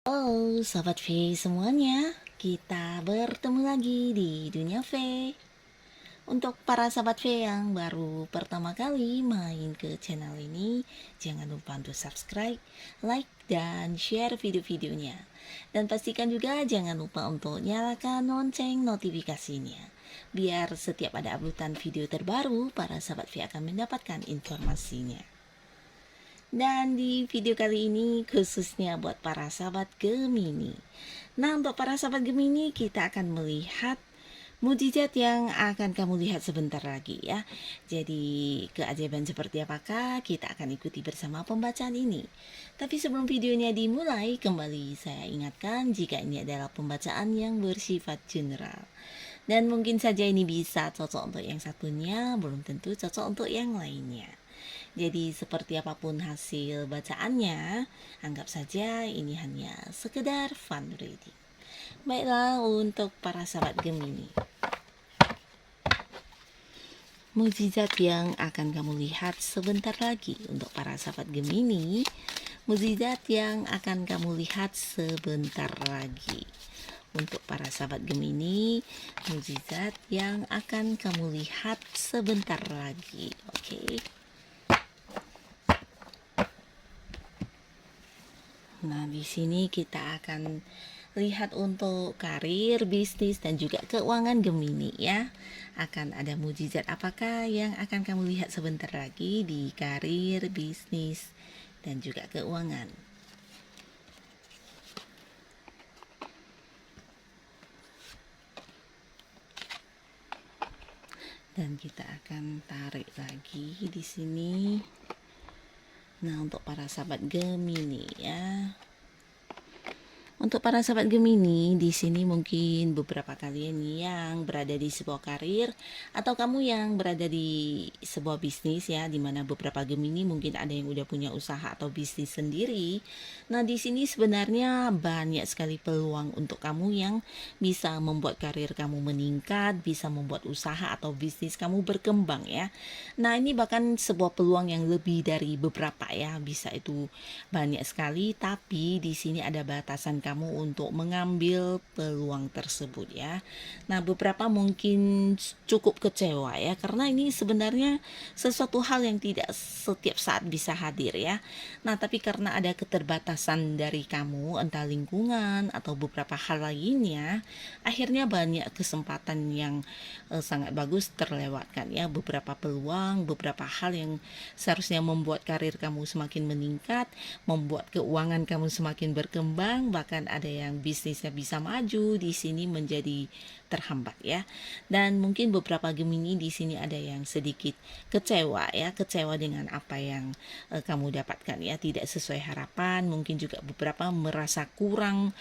Halo Sobat V semuanya, kita bertemu lagi di Dunia V. Untuk para Sobat V yang baru pertama kali main ke channel ini, jangan lupa untuk subscribe, like, dan share video-videonya. Dan pastikan juga jangan lupa untuk nyalakan lonceng notifikasinya, biar setiap ada uploadan video terbaru, para Sobat V akan mendapatkan informasinya. Dan di video kali ini khususnya buat para sahabat Gemini. Nah, untuk para sahabat Gemini, kita akan melihat mujizat yang akan kamu lihat sebentar lagi ya. Jadi keajaiban seperti apakah, kita akan ikuti bersama pembacaan ini. Tapi sebelum videonya dimulai, kembali saya ingatkan jika ini adalah pembacaan yang bersifat general. Dan mungkin saja ini bisa cocok untuk yang satunya, belum tentu cocok untuk yang lainnya. Jadi seperti apapun hasil bacaannya, anggap saja ini hanya sekedar fun reading. Baiklah, untuk para sahabat Gemini, mujizat yang akan kamu lihat sebentar lagi. Untuk para sahabat Gemini, mujizat yang akan kamu lihat sebentar lagi. Untuk para sahabat Gemini, mujizat yang akan kamu lihat sebentar lagi. Oke. Nah, di sini kita akan lihat untuk karir, bisnis, dan juga keuangan Gemini ya. Akan ada mujizat apakah yang akan kamu lihat sebentar lagi di karir, bisnis, dan juga keuangan. Dan kita akan tarik lagi di sini. Nah, untuk para sahabat Gemini ya. Untuk para sahabat Gemini, di sini mungkin beberapa kalian yang berada di sebuah karir atau kamu yang berada di sebuah bisnis ya, dimana beberapa Gemini mungkin ada yang udah punya usaha atau bisnis sendiri. Nah, di sini sebenarnya banyak sekali peluang untuk kamu yang bisa membuat karir kamu meningkat, bisa membuat usaha atau bisnis kamu berkembang ya. Nah, ini bahkan sebuah peluang yang lebih dari beberapa ya, bisa itu banyak sekali, tapi di sini ada batasan kamu untuk mengambil peluang tersebut ya. Nah, beberapa mungkin cukup kecewa ya, karena ini sebenarnya sesuatu hal yang tidak setiap saat bisa hadir ya. Nah, tapi karena ada keterbatasan dari kamu, entah lingkungan atau beberapa hal lainnya, akhirnya banyak kesempatan yang sangat bagus terlewatkan ya. Beberapa peluang, beberapa hal yang seharusnya membuat karir kamu semakin meningkat, membuat keuangan kamu semakin berkembang, bahkan ada yang bisnisnya bisa maju, di sini menjadi terhambat ya. Dan mungkin beberapa Gemini di sini ada yang sedikit kecewa ya, kecewa dengan apa yang kamu dapatkan ya, tidak sesuai harapan, mungkin juga beberapa merasa kurang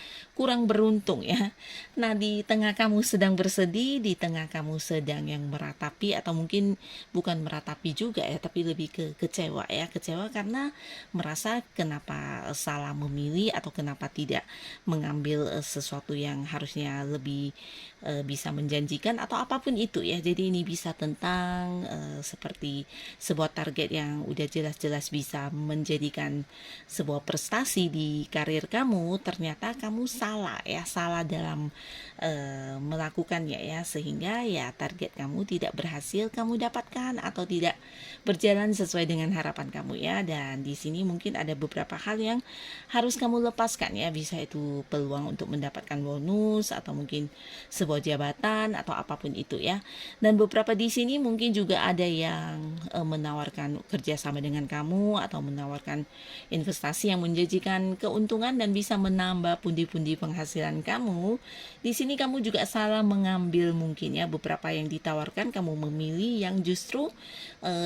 beruntung ya. Nah, di tengah kamu sedang bersedih, di tengah kamu sedang yang meratapi, atau mungkin bukan meratapi juga ya, tapi lebih ke kecewa ya, kecewa karena merasa kenapa salah memilih atau kenapa tidak mengambil sesuatu yang harusnya lebih bisa menjanjikan atau apapun itu ya. Jadi ini bisa tentang seperti sebuah target yang udah jelas-jelas bisa menjadikan sebuah prestasi di karir kamu, ternyata kamu salah ya, salah dalam melakukannya ya, sehingga ya target kamu tidak berhasil kamu dapatkan atau tidak berjalan sesuai dengan harapan kamu ya. Dan di sini mungkin ada beberapa hal yang harus kamu lepaskan ya, bisa itu peluang untuk mendapatkan bonus atau mungkin sebuah jabatan atau apapun itu ya. Dan beberapa di sini mungkin juga ada yang menawarkan kerjasama dengan kamu atau menawarkan investasi yang menjanjikan keuntungan dan bisa menambah pundi-pundi penghasilan kamu. Di sini kamu juga salah mengambil mungkin ya, beberapa yang ditawarkan kamu memilih yang justru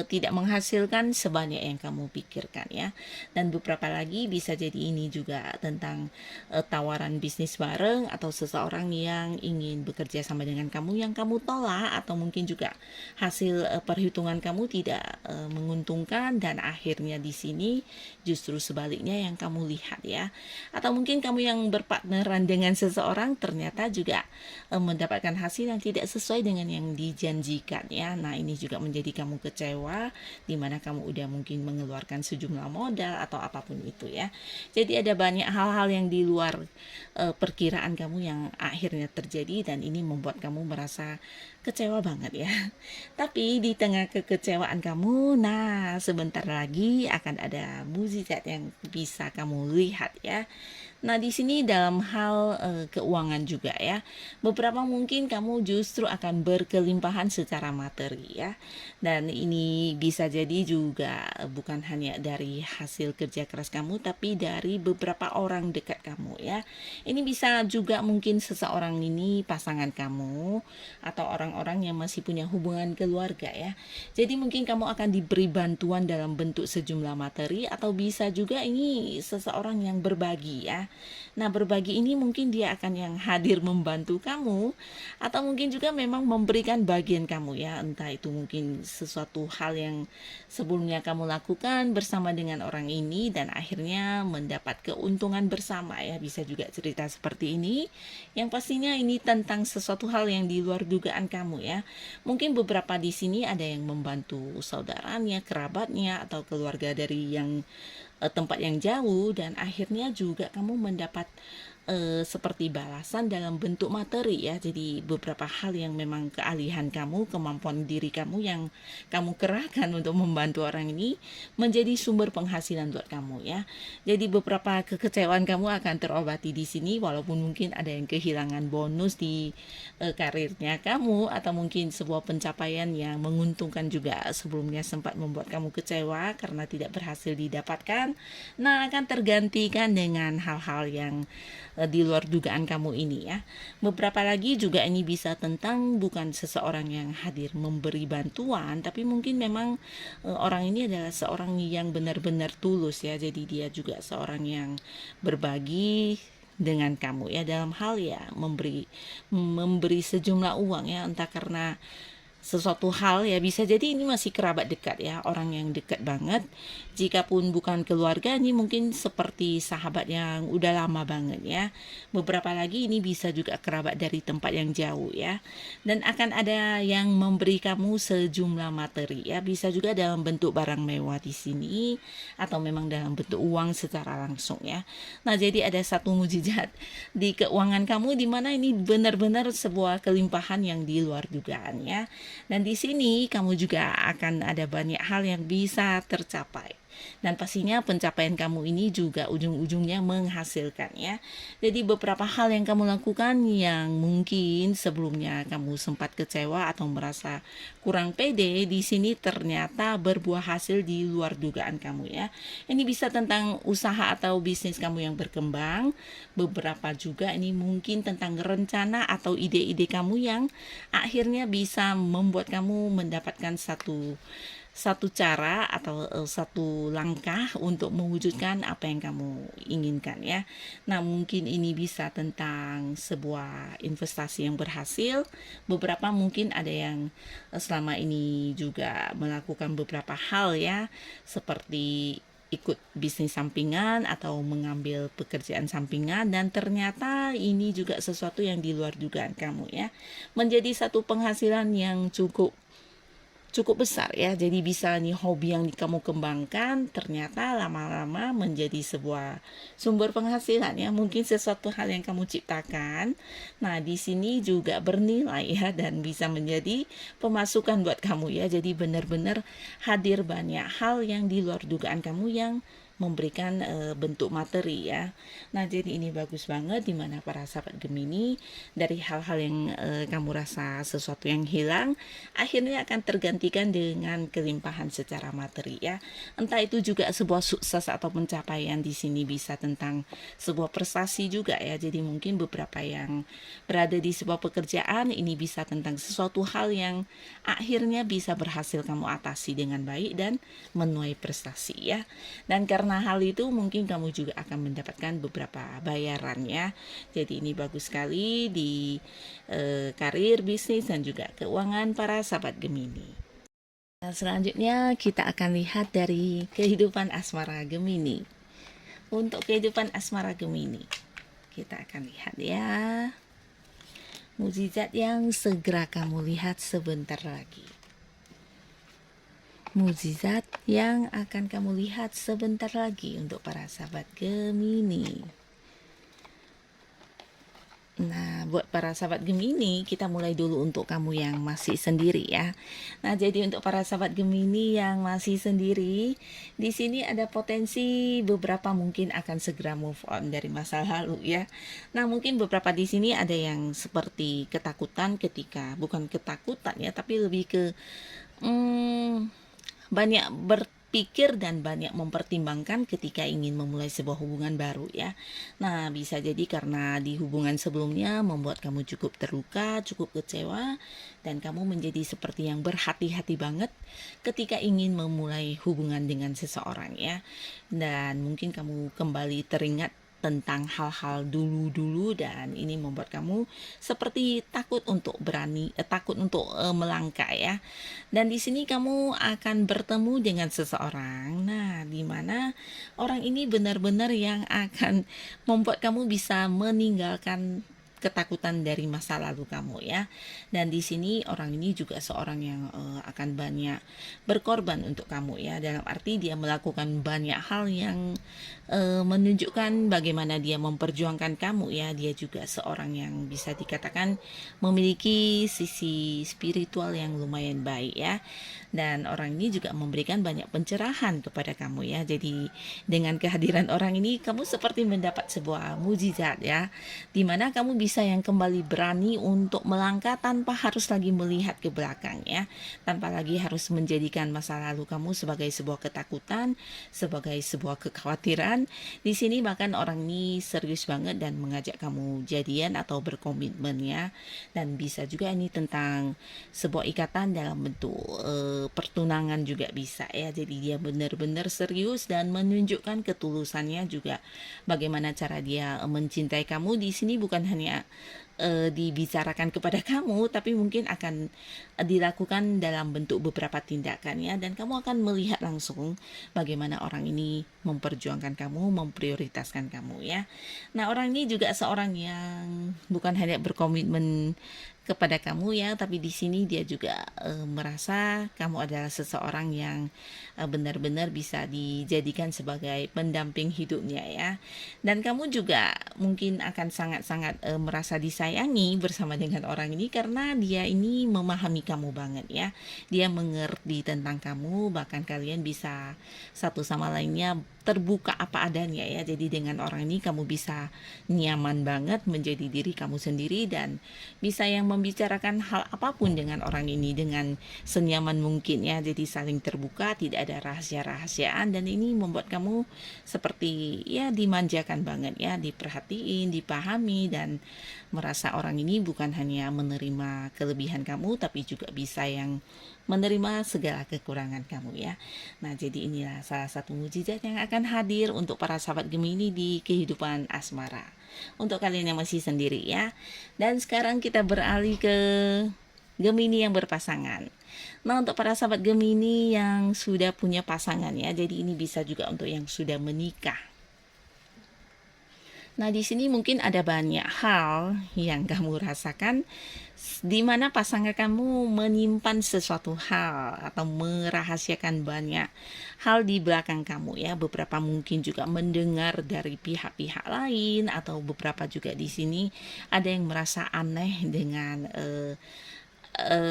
tidak menghasilkan sebanyak yang kamu pikirkan ya. Dan beberapa lagi bisa jadi ini juga tentang tawaran bisnis bareng atau seseorang yang ingin bekerja sama dengan kamu yang kamu tolak, atau mungkin juga hasil perhitungan kamu tidak menguntungkan dan akhirnya di sini justru sebaliknya yang kamu lihat ya. Atau mungkin kamu yang berpartneran dengan seseorang ternyata juga mendapatkan hasil yang tidak sesuai dengan yang dijanjikan ya. Nah, ini juga menjadi kamu kecewa, dimana kamu udah mungkin mengeluarkan sejumlah modal atau apapun itu ya. Jadi ada banyak hal-hal yang di luar luar perkiraan kamu yang akhirnya terjadi, dan ini membuat kamu merasa kecewa banget ya. Tapi di tengah kekecewaan kamu, nah sebentar lagi akan ada mukjizat yang bisa kamu lihat ya. Nah, di sini dalam hal keuangan juga ya. Beberapa mungkin kamu justru akan berkelimpahan secara materi ya. Dan ini bisa jadi juga bukan hanya dari hasil kerja keras kamu, tapi dari beberapa orang dekat kamu ya. Ini bisa juga mungkin seseorang ini pasangan kamu atau orang-orang yang masih punya hubungan keluarga ya. Jadi mungkin kamu akan diberi bantuan dalam bentuk sejumlah materi, atau bisa juga ini seseorang yang berbagi ya. Nah, berbagi ini mungkin dia akan yang hadir membantu kamu, atau mungkin juga memang memberikan bagian kamu ya. Entah itu mungkin sesuatu hal yang sebelumnya kamu lakukan bersama dengan orang ini dan akhirnya mendapat keuntungan bersama ya. Bisa juga cerita seperti ini. Yang pastinya ini tentang sesuatu hal yang di luar dugaan kamu ya. Mungkin beberapa di sini ada yang membantu saudaranya, kerabatnya, atau keluarga dari yang tempat yang jauh, dan akhirnya juga kamu mendapat seperti balasan dalam bentuk materi ya. Jadi beberapa hal yang memang keahlian kamu, kemampuan diri kamu yang kamu kerahkan untuk membantu orang ini menjadi sumber penghasilan buat kamu ya. Jadi beberapa kekecewaan kamu akan terobati di sini, walaupun mungkin ada yang kehilangan bonus di karirnya kamu, atau mungkin sebuah pencapaian yang menguntungkan juga sebelumnya sempat membuat kamu kecewa karena tidak berhasil didapatkan. Nah, akan tergantikan dengan hal-hal yang di luar dugaan kamu ini ya. Beberapa lagi juga ini bisa tentang bukan seseorang yang hadir memberi bantuan, tapi mungkin memang orang ini adalah seorang yang benar-benar tulus ya. Jadi dia juga seorang yang berbagi dengan kamu ya, dalam hal ya memberi sejumlah uang ya, entah karena sesuatu hal ya, bisa jadi ini masih kerabat dekat ya, orang yang dekat banget. Jikapun bukan keluarga, ini mungkin seperti sahabat yang udah lama banget ya. Beberapa lagi ini bisa juga kerabat dari tempat yang jauh ya. Dan akan ada yang memberi kamu sejumlah materi ya, bisa juga dalam bentuk barang mewah di sini, atau memang dalam bentuk uang secara langsung ya. Nah, jadi ada satu mujizat di keuangan kamu di mana ini benar-benar sebuah kelimpahan yang di luar dugaan ya. Dan di sini kamu juga akan ada banyak hal yang bisa tercapai. Dan pastinya pencapaian kamu ini juga ujung-ujungnya menghasilkan ya. Jadi beberapa hal yang kamu lakukan yang mungkin sebelumnya kamu sempat kecewa atau merasa kurang pede, di sini ternyata berbuah hasil di luar dugaan kamu ya. Ini bisa tentang usaha atau bisnis kamu yang berkembang. Beberapa juga ini mungkin tentang rencana atau ide-ide kamu yang akhirnya bisa membuat kamu mendapatkan satu cara atau satu langkah untuk mewujudkan apa yang kamu inginkan ya. Nah, mungkin ini bisa tentang sebuah investasi yang berhasil. Beberapa mungkin ada yang selama ini juga melakukan beberapa hal ya, seperti ikut bisnis sampingan atau mengambil pekerjaan sampingan, dan ternyata ini juga sesuatu yang di luar dugaan kamu ya, menjadi satu penghasilan yang cukup besar ya. Jadi bisa nih hobi yang kamu kembangkan ternyata lama-lama menjadi sebuah sumber penghasilan ya. Mungkin sesuatu hal yang kamu ciptakan. Nah, di sini juga bernilai ya, dan bisa menjadi pemasukan buat kamu ya. Jadi benar-benar hadir banyak hal yang di luar dugaan kamu yang memberikan bentuk materi ya. Nah, jadi ini bagus banget dimana para sahabat Gemini, dari hal-hal yang kamu rasa sesuatu yang hilang akhirnya akan tergantikan dengan kelimpahan secara materi ya. Entah itu juga sebuah sukses atau pencapaian, di sini bisa tentang sebuah prestasi juga ya. Jadi mungkin beberapa yang berada di sebuah pekerjaan ini bisa tentang sesuatu hal yang akhirnya bisa berhasil kamu atasi dengan baik dan menuai prestasi ya. Dan karena hal itu mungkin kamu juga akan mendapatkan beberapa bayaran ya. Jadi ini bagus sekali di karir, bisnis, dan juga keuangan para sahabat Gemini. Nah, selanjutnya kita akan lihat dari kehidupan asmara Gemini. Untuk kehidupan asmara Gemini, kita akan lihat ya, mukjizat yang segera kamu lihat sebentar lagi. Mukjizat yang akan kamu lihat sebentar lagi untuk para sahabat Gemini. Nah, buat para sahabat Gemini, kita mulai dulu untuk kamu yang masih sendiri ya. Nah, jadi untuk para sahabat Gemini yang masih sendiri, di sini ada potensi beberapa mungkin akan segera move on dari masa lalu ya. Nah, mungkin beberapa di sini ada yang seperti ketakutan ketika, bukan ketakutan ya, tapi lebih ke hmm, banyak berpikir dan banyak mempertimbangkan ketika ingin memulai sebuah hubungan baru ya. Nah, bisa jadi karena di hubungan sebelumnya membuat kamu cukup terluka, cukup kecewa, dan kamu menjadi seperti yang berhati-hati banget ketika ingin memulai hubungan dengan seseorang ya. Dan mungkin kamu kembali teringat tentang hal-hal dulu-dulu dan ini membuat kamu seperti takut untuk takut untuk melangkah ya. Dan di sini kamu akan bertemu dengan seseorang. Nah, di mana orang ini benar-benar yang akan membuat kamu bisa meninggalkan ketakutan dari masa lalu kamu ya. Dan di sini orang ini juga seorang yang akan banyak berkorban untuk kamu ya. Dalam arti dia melakukan banyak hal yang menunjukkan bagaimana dia memperjuangkan kamu ya. Dia juga seorang yang bisa dikatakan memiliki sisi spiritual yang lumayan baik ya. Dan orang ini juga memberikan banyak pencerahan kepada kamu ya. Jadi dengan kehadiran orang ini kamu seperti mendapat sebuah mujizat ya, dimana kamu bisa yang kembali berani untuk melangkah tanpa harus lagi melihat ke belakang ya, tanpa lagi harus menjadikan masa lalu kamu sebagai sebuah ketakutan, sebagai sebuah kekhawatiran. Di sini bahkan orang ini serius banget dan mengajak kamu jadian atau berkomitmen ya. Dan bisa juga ini tentang sebuah ikatan dalam bentuk pertunangan juga bisa ya. Jadi dia benar-benar serius dan menunjukkan ketulusannya juga bagaimana cara dia mencintai kamu. Di sini bukan hanya dibicarakan kepada kamu, tapi mungkin akan dilakukan dalam bentuk beberapa tindakan ya, dan kamu akan melihat langsung bagaimana orang ini memperjuangkan kamu, memprioritaskan kamu ya. Nah, orang ini juga seorang yang bukan hanya berkomitmen kepada kamu ya, tapi di sini dia juga merasa kamu adalah seseorang yang benar-benar bisa dijadikan sebagai pendamping hidupnya ya. Dan kamu juga mungkin akan sangat-sangat merasa disayangi bersama dengan orang ini karena dia ini memahami kamu banget ya. Dia mengerti tentang kamu, bahkan kalian bisa satu sama lainnya terbuka apa adanya ya. Jadi dengan orang ini kamu bisa nyaman banget menjadi diri kamu sendiri dan bisa yang membicarakan hal apapun dengan orang ini dengan senyaman mungkin ya. Jadi saling terbuka, tidak ada rahasia-rahasiaan, dan ini membuat kamu seperti ya dimanjakan banget ya, diperhatiin, dipahami, dan merasa orang ini bukan hanya menerima kelebihan kamu tapi juga bisa yang menerima segala kekurangan kamu ya. Nah, jadi inilah salah satu mujizat yang akan hadir untuk para sahabat Gemini di kehidupan asmara. Untuk kalian yang masih sendiri ya. Dan sekarang kita beralih ke Gemini yang berpasangan. Nah, untuk para sahabat Gemini yang sudah punya pasangan ya, jadi ini bisa juga untuk yang sudah menikah. Nah, di sini mungkin ada banyak hal yang kamu rasakan di mana pasangan kamu menyimpan sesuatu hal atau merahasiakan banyak hal di belakang kamu ya. Beberapa mungkin juga mendengar dari pihak-pihak lain, atau beberapa juga di sini ada yang merasa aneh dengan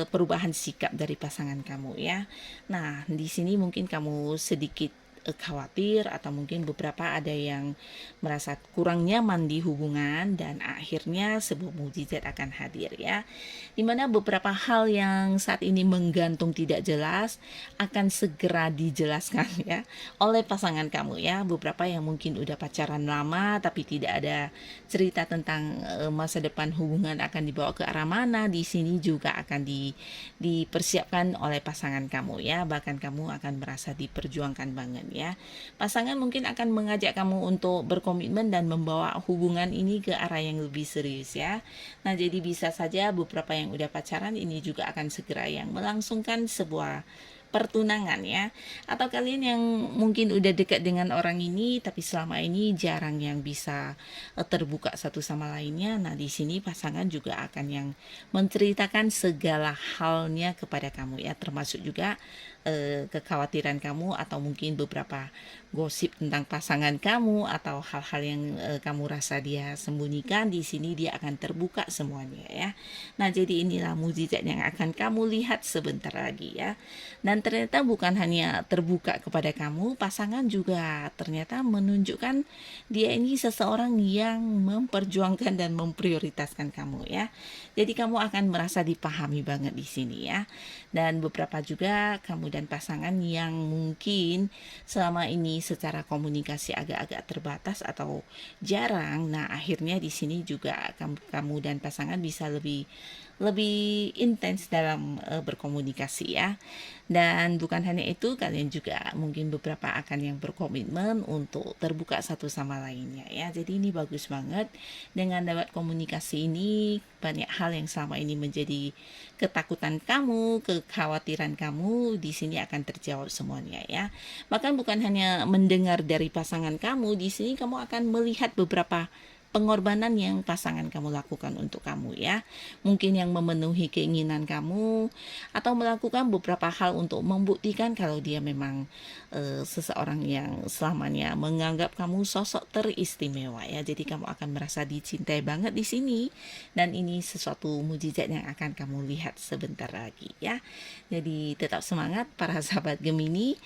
perubahan sikap dari pasangan kamu ya. Nah, di sini mungkin kamu sedikit khawatir, atau mungkin beberapa ada yang merasa kurang nyaman di hubungan, dan akhirnya sebuah mujizat akan hadir ya, dimana beberapa hal yang saat ini menggantung tidak jelas akan segera dijelaskan ya oleh pasangan kamu ya. Beberapa yang mungkin udah pacaran lama tapi tidak ada cerita tentang masa depan hubungan akan dibawa ke arah mana, di sini juga akan dipersiapkan oleh pasangan kamu ya. Bahkan kamu akan merasa diperjuangkan banget ya. Pasangan mungkin akan mengajak kamu untuk berkomitmen dan membawa hubungan ini ke arah yang lebih serius ya. Nah, jadi bisa saja beberapa yang udah pacaran ini juga akan segera yang melangsungkan sebuah pertunangan ya. Atau kalian yang mungkin udah dekat dengan orang ini tapi selama ini jarang yang bisa terbuka satu sama lainnya. Nah, di sini pasangan juga akan yang menceritakan segala halnya kepada kamu ya, termasuk juga kekhawatiran kamu atau mungkin beberapa gosip tentang pasangan kamu atau hal-hal yang kamu rasa dia sembunyikan, di sini dia akan terbuka semuanya ya. Nah, jadi inilah mukjizat yang akan kamu lihat sebentar lagi ya. Dan ternyata bukan hanya terbuka kepada kamu, pasangan juga ternyata menunjukkan dia ini seseorang yang memperjuangkan dan memprioritaskan kamu ya. Jadi kamu akan merasa dipahami banget di sini ya. Dan beberapa juga kamu dan pasangan yang mungkin selama ini secara komunikasi agak-agak terbatas atau jarang. Nah, akhirnya di sini juga kamu dan pasangan bisa lebih intens dalam berkomunikasi ya. Dan bukan hanya itu, kalian juga mungkin beberapa akan yang berkomitmen untuk terbuka satu sama lainnya ya. Jadi ini bagus banget. Dengan lewat komunikasi ini, banyak hal yang selama ini menjadi ketakutan kamu, kekhawatiran kamu, di sini akan terjawab semuanya ya. Bahkan bukan hanya mendengar dari pasangan kamu, di sini kamu akan melihat beberapa pengorbanan yang pasangan kamu lakukan untuk kamu ya. Mungkin yang memenuhi keinginan kamu atau melakukan beberapa hal untuk membuktikan kalau dia memang seseorang yang selamanya menganggap kamu sosok teristimewa ya. Jadi kamu akan merasa dicintai banget di sini, dan ini sesuatu mukjizat yang akan kamu lihat sebentar lagi ya. Jadi tetap semangat para sahabat Gemini,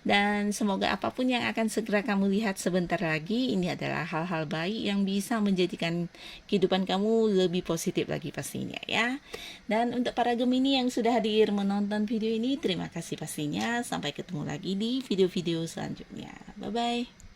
dan semoga apapun yang akan segera kamu lihat sebentar lagi, ini adalah hal-hal baik yang bisa menjadikan kehidupan kamu lebih positif lagi pastinya ya. Dan untuk para Gemini yang sudah hadir menonton video ini, terima kasih pastinya. Sampai ketemu lagi di video-video selanjutnya. Bye-bye.